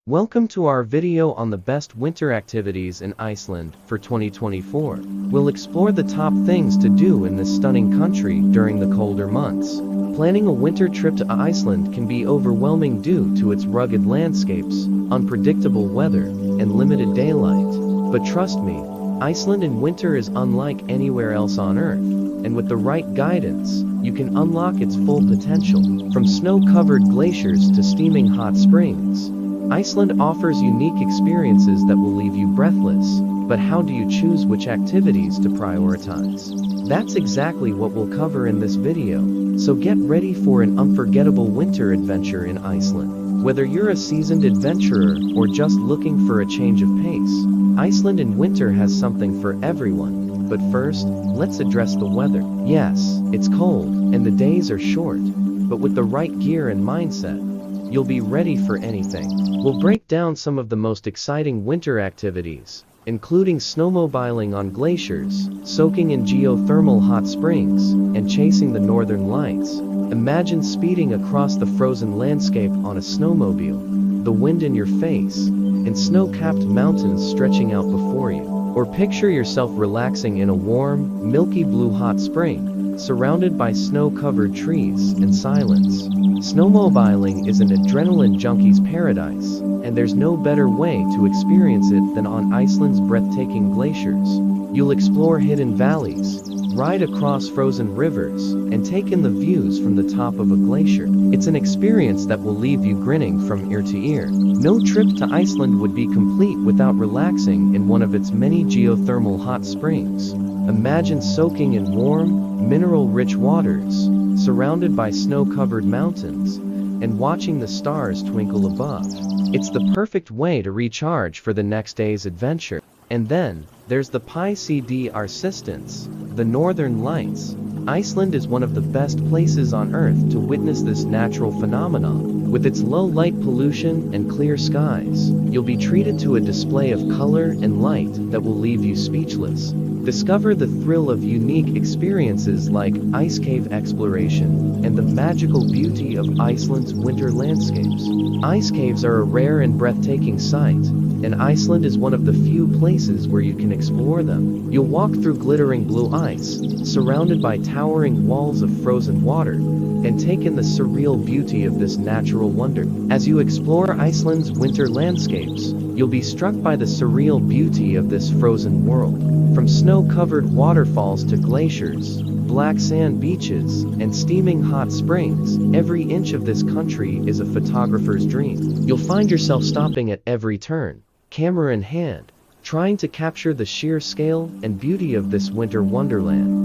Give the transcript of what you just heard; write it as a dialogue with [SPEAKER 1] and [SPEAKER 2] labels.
[SPEAKER 1] Welcome to our video on the best winter activities in Iceland for 2024. We'll explore the top things to do in this stunning country during the colder months. Planning a winter trip to Iceland can be overwhelming due to its rugged landscapes, unpredictable weather, and limited daylight. But trust me, Iceland in winter is unlike anywhere else on Earth, and with the right guidance, you can unlock its full potential. From snow-covered glaciers to steaming hot springs, Iceland offers unique experiences that will leave you breathless. But how do you choose which activities to prioritize? That's exactly what we'll cover in this video, so get ready for an unforgettable winter adventure in Iceland. Whether you're a seasoned adventurer or just looking for a change of pace, Iceland in winter has something for everyone. But first, let's address the weather. Yes, it's cold, and the days are short, but with the right gear and mindset, you'll be ready for anything. We'll break down some of the most exciting winter activities, including snowmobiling on glaciers, soaking in geothermal hot springs, and chasing the northern lights. Imagine speeding across the frozen landscape on a snowmobile, the wind in your face, and snow-capped mountains stretching out before you. Or picture yourself relaxing in a warm, milky blue hot spring, surrounded by snow-covered trees and silence. Snowmobiling is an adrenaline junkie's paradise, and there's no better way to experience it than on Iceland's breathtaking glaciers. You'll explore hidden valleys, ride across frozen rivers, and take in the views from the top of a glacier. It's an experience that will leave you grinning from ear to ear. No trip to Iceland would be complete without relaxing in one of its many geothermal hot springs. Imagine soaking in warm, mineral-rich waters, surrounded by snow-covered mountains, and watching the stars twinkle above. It's the perfect way to recharge for the next day's adventure. And then, there's the PCD Resistance, the Northern Lights. Iceland is one of the best places on Earth to witness this natural phenomenon. With its low light pollution and clear skies, you'll be treated to a display of color and light that will leave you speechless. Discover the thrill of unique experiences like ice cave exploration and the magical beauty of Iceland's winter landscapes. Ice caves are a rare and breathtaking sight, and Iceland is one of the few places where you can explore them. You'll walk through glittering blue ice, surrounded by towering walls of frozen water, and take in the surreal beauty of this natural wonder. As you explore Iceland's winter landscapes, you'll be struck by the surreal beauty of this frozen world. From snow-covered waterfalls to glaciers, black sand beaches, and steaming hot springs, every inch of this country is a photographer's dream. You'll find yourself stopping at every turn, camera in hand, trying to capture the sheer scale and beauty of this winter wonderland.